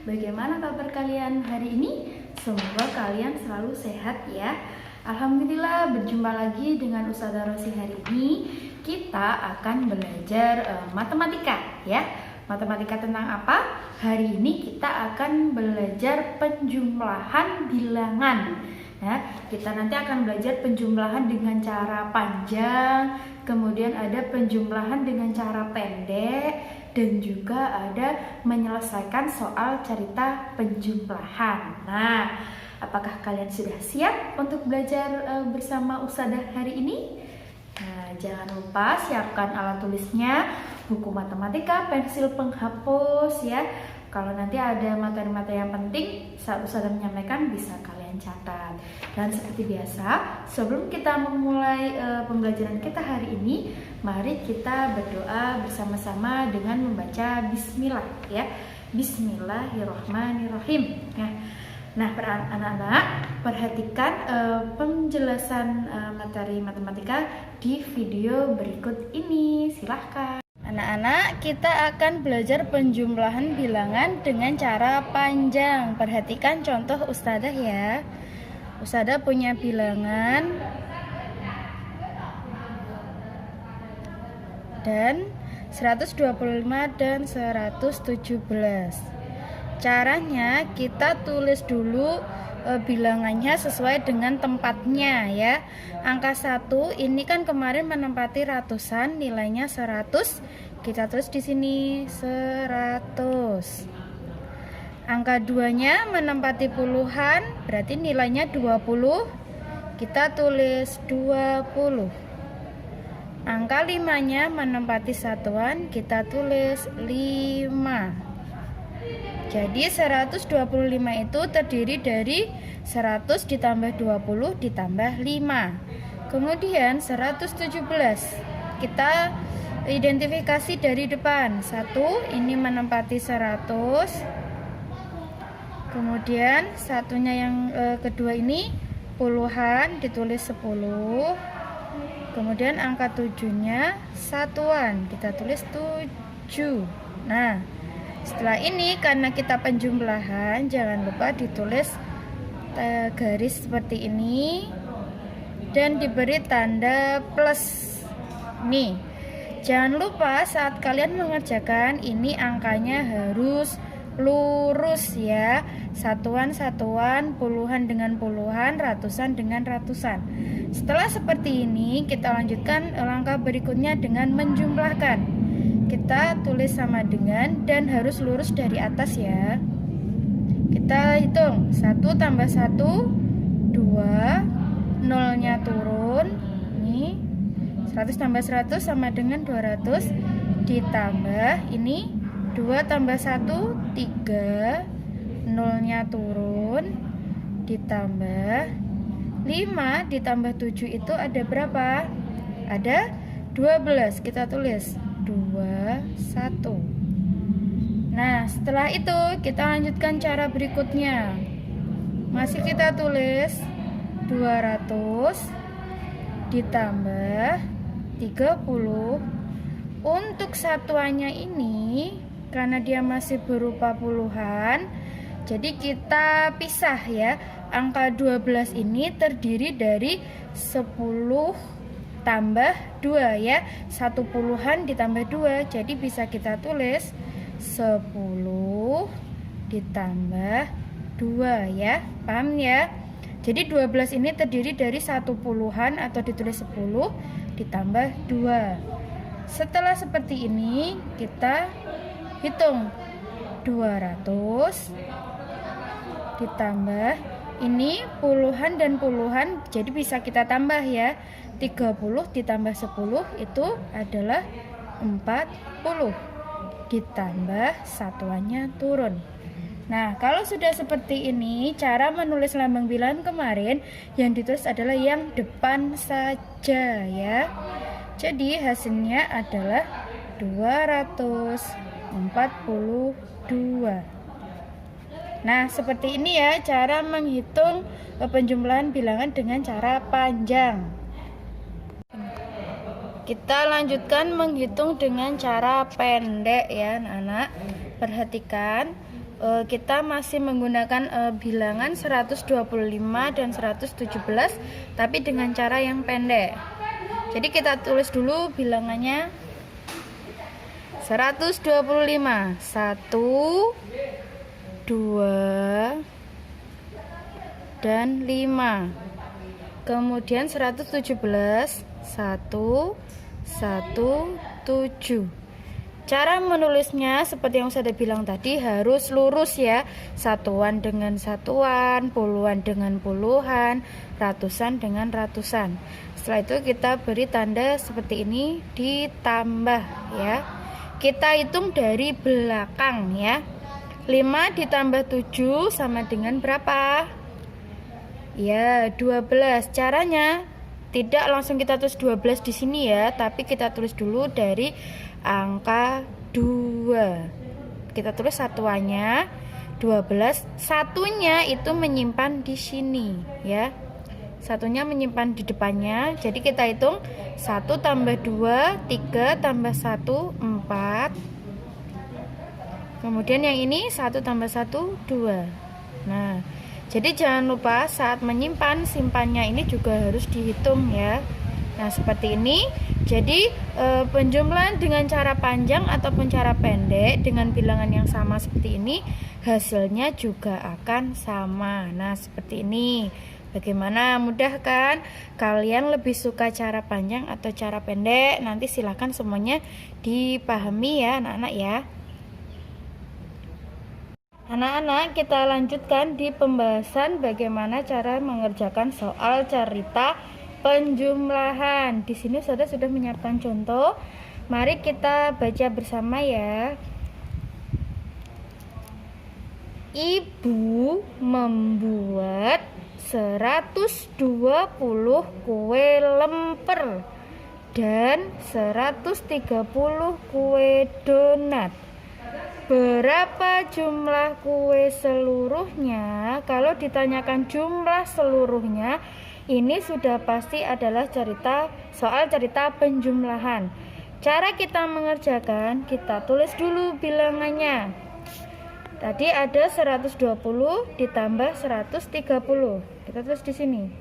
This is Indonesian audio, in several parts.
Bagaimana kabar kalian hari ini? Semoga kalian selalu sehat ya. Alhamdulillah, berjumpa lagi dengan Ustazah Rosi. Hari ini kita akan belajar matematika ya. Matematika tentang apa? Hari ini kita akan belajar penjumlahan bilangan. Nah, kita nanti akan belajar penjumlahan dengan cara panjang, kemudian ada penjumlahan dengan cara pendek, dan juga ada menyelesaikan soal cerita penjumlahan. Nah, apakah kalian sudah siap untuk belajar bersama Ustazah hari ini? Nah, jangan lupa siapkan alat tulisnya, buku matematika, pensil penghapus ya. Kalau nanti ada materi-materi yang penting saat Ustazah menyampaikan bisa kalian catat. Dan seperti biasa, sebelum kita memulai pembelajaran kita hari ini, mari kita berdoa bersama-sama dengan membaca bismillah ya. Bismillahirrahmanirrahim. Nah, anak-anak perhatikan penjelasan materi matematika di video berikut ini. Silahkan. Anak-anak, kita akan belajar penjumlahan bilangan dengan cara panjang. Perhatikan contoh Ustazah ya. Ustazah punya bilangan dan 125 dan 117. Caranya kita tulis dulu bilangannya sesuai dengan tempatnya ya. Angka 1 ini kan kemarin menempati ratusan, nilainya 100. Kita tulis di sini 100. Angka 2-nya menempati puluhan, berarti nilainya 20. Kita tulis 20. Angka 5-nya menempati satuan, kita tulis 5. Jadi 125 itu terdiri dari 100 ditambah 20 ditambah 5. Kemudian 117. Kita identifikasi dari depan. 1 ini menempati 100. Kemudian satunya yang kedua ini puluhan, ditulis 10. Kemudian angka 7-nya satuan, kita tulis 7. Nah, setelah ini karena kita penjumlahan, jangan lupa ditulis garis seperti ini dan diberi tanda plus. Nih, jangan lupa saat kalian mengerjakan ini angkanya harus lurus ya. Satuan-satuan, puluhan dengan puluhan, ratusan dengan ratusan. Setelah seperti ini, kita lanjutkan langkah berikutnya dengan menjumlahkan. Kita tulis sama dengan dan harus lurus dari atas ya. Kita hitung 1 tambah 1 2, 0-nya turun. Ini 100 tambah 100 sama dengan 200. Ditambah ini 2 tambah 1 3, 0-nya turun. Ditambah 5 ditambah 7 itu ada berapa? Ada 12. Kita tulis 21. Nah, setelah itu kita lanjutkan cara berikutnya. Masih kita tulis 200 ditambah 30. Untuk satuannya ini karena dia masih berupa puluhan, jadi kita pisah ya. Angka 12 ini terdiri dari 10 tambah 2 ya. 1 puluhan ditambah 2. Jadi bisa kita tulis 10 ditambah 2 ya. Paham ya? Jadi 12 ini terdiri dari 1 puluhan atau ditulis 10 ditambah 2. Setelah seperti ini kita hitung 200 ditambah ini puluhan dan puluhan, jadi bisa kita tambah ya. 30 ditambah 10 itu adalah 40. Ditambah satuannya turun. Nah, kalau sudah seperti ini, cara menulis lambang bilangan kemarin yang ditulis adalah yang depan saja ya. Jadi hasilnya adalah 242. Nah, seperti ini ya cara menghitung penjumlahan bilangan dengan cara panjang. Kita lanjutkan menghitung dengan cara pendek ya anak-anak. Perhatikan kita masih menggunakan bilangan 125 dan 117, tapi dengan cara yang pendek. Jadi kita tulis dulu bilangannya. 125, 1, 2, dan 5. Kemudian 117, 1, 1, 7. Cara menulisnya seperti yang saya bilang tadi, harus lurus ya. Satuan dengan satuan, puluhan dengan puluhan, ratusan dengan ratusan. Setelah itu kita beri tanda seperti ini, ditambah ya. Kita hitung dari belakang ya. 5 ditambah 7 sama dengan berapa? Ya, 12. Caranya tidak langsung kita tulis 12 di sini ya, tapi kita tulis dulu dari angka 2. Kita tulis satuannya 12, satunya itu menyimpan di sini ya. Satunya menyimpan di depannya. Jadi kita hitung 1 tambah 2, 3 tambah 1, 4. Kemudian yang ini 1 tambah 1, 2. Nah, jadi jangan lupa saat menyimpan, simpannya ini juga harus dihitung ya. Nah, seperti ini. Jadi penjumlahan dengan cara panjang ataupun cara pendek dengan bilangan yang sama seperti ini, hasilnya juga akan sama. Nah, seperti ini. Bagaimana, mudah kan? Kalian lebih suka cara panjang atau cara pendek? Nanti silahkan semuanya dipahami ya anak-anak ya. Anak-anak, kita lanjutkan di pembahasan bagaimana cara mengerjakan soal cerita penjumlahan. Di sini saudara sudah menyiapkan contoh. Mari kita baca bersama ya. Ibu membuat 120 kue lemper dan 130 kue donat. Berapa jumlah kue seluruhnya? Kalau ditanyakan jumlah seluruhnya, ini sudah pasti adalah soal cerita penjumlahan. Cara kita mengerjakan, kita tulis dulu bilangannya. Tadi ada 120 ditambah 130. Kita tulis di sini.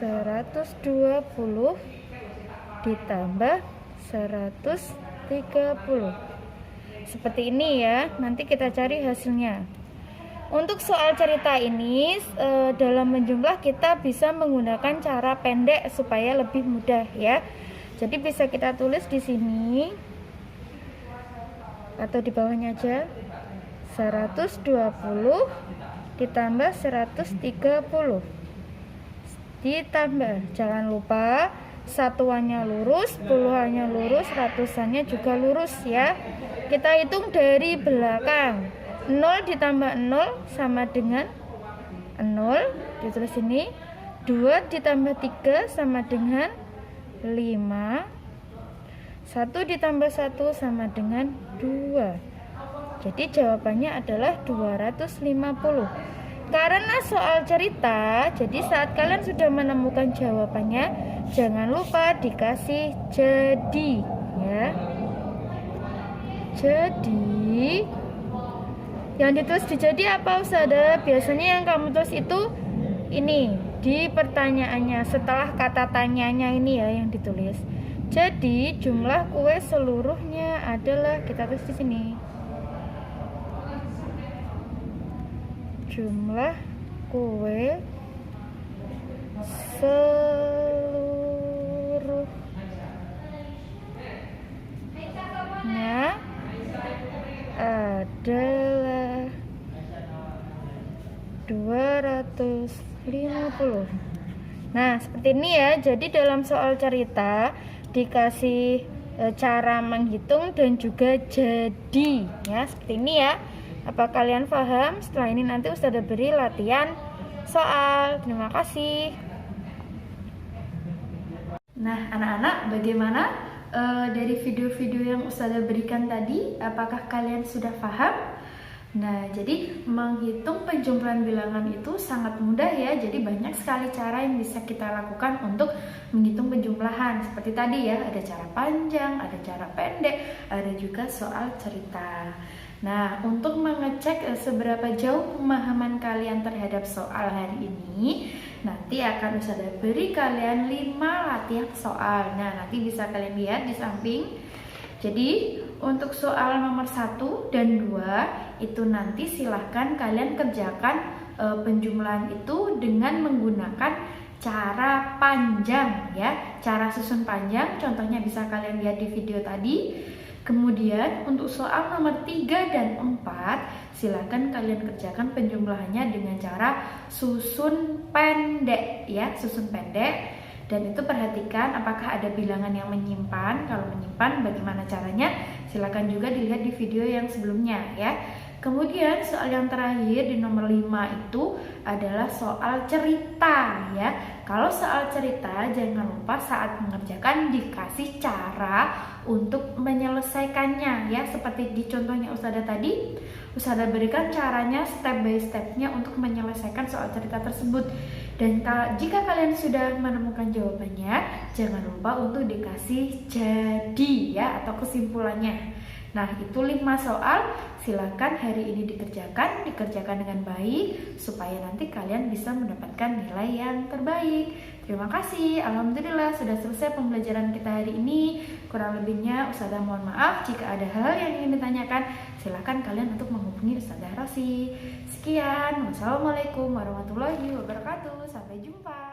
120 ditambah 130. Seperti ini ya, nanti kita cari hasilnya. Untuk soal cerita ini, dalam menjumlah kita bisa menggunakan cara pendek supaya lebih mudah ya. Jadi bisa kita tulis di sini atau di bawahnya aja. 120 ditambah 130 ditambah, jangan lupa satuannya lurus, puluhannya lurus, ratusannya juga lurus ya. Kita hitung dari belakang. 0 ditambah 0 sama dengan 0, ditulis ini. 2 ditambah 3 sama dengan 5. 1 ditambah 1 sama dengan 2. Jadi jawabannya adalah 250. Karena soal cerita, jadi saat kalian sudah menemukan jawabannya, jangan lupa dikasih jadi ya. Jadi yang ditulis di jadi apa Ustazah? Biasanya yang kamu tulis itu ini di pertanyaannya, setelah kata tanyanya ini ya yang ditulis. Jadi jumlah kue seluruhnya adalah, kita tulis di sini. Jumlah kue seluruhnya adalah 250. Nah, seperti ini ya. Jadi dalam soal cerita dikasih cara menghitung dan juga jadi ya, seperti ini ya. Apa kalian paham? Setelah ini nanti Ustazah beri latihan soal. Terima kasih. Nah, anak-anak, bagaimana dari video-video yang Ustazah berikan tadi? Apakah kalian sudah paham? Nah, jadi menghitung penjumlahan bilangan itu sangat mudah ya. Jadi banyak sekali cara yang bisa kita lakukan untuk menghitung penjumlahan. Seperti tadi ya, ada cara panjang, ada cara pendek, ada juga soal cerita. Nah, untuk mengecek seberapa jauh pemahaman kalian terhadap soal hari ini, nanti akan Ustazah beri kalian 5 latihan soal. Nah, nanti bisa kalian lihat di samping. Jadi, untuk soal nomor 1 dan 2 itu nanti silahkan kalian kerjakan penjumlahan itu dengan menggunakan cara panjang ya, cara susun panjang. Contohnya bisa kalian lihat di video tadi. Kemudian untuk soal nomor 3 dan 4 silakan kalian kerjakan penjumlahannya dengan cara susun pendek ya, susun pendek. Dan itu perhatikan apakah ada bilangan yang menyimpan. Kalau menyimpan bagaimana caranya? Silakan juga dilihat di video yang sebelumnya ya. Kemudian soal yang terakhir di nomor 5 itu adalah soal cerita ya. Kalau soal cerita jangan lupa saat mengerjakan dikasih cara untuk menyelesaikannya ya. Seperti di contohnya Ustazah tadi, Ustazah berikan caranya step by stepnya untuk menyelesaikan soal cerita tersebut. Dan jika kalian sudah menemukan jawabannya, jangan lupa untuk dikasih jadi ya atau kesimpulannya. Nah, itu 5 soal, silakan hari ini dikerjakan dengan baik supaya nanti kalian bisa mendapatkan nilai yang terbaik. Terima kasih, alhamdulillah sudah selesai pembelajaran kita hari ini. Kurang lebihnya Ustazah mohon maaf jika ada hal yang ingin ditanyakan, silakan kalian untuk menghubungi Ustazah Rosi. Sekian, wassalamualaikum warahmatullahi wabarakatuh. Sampai jumpa.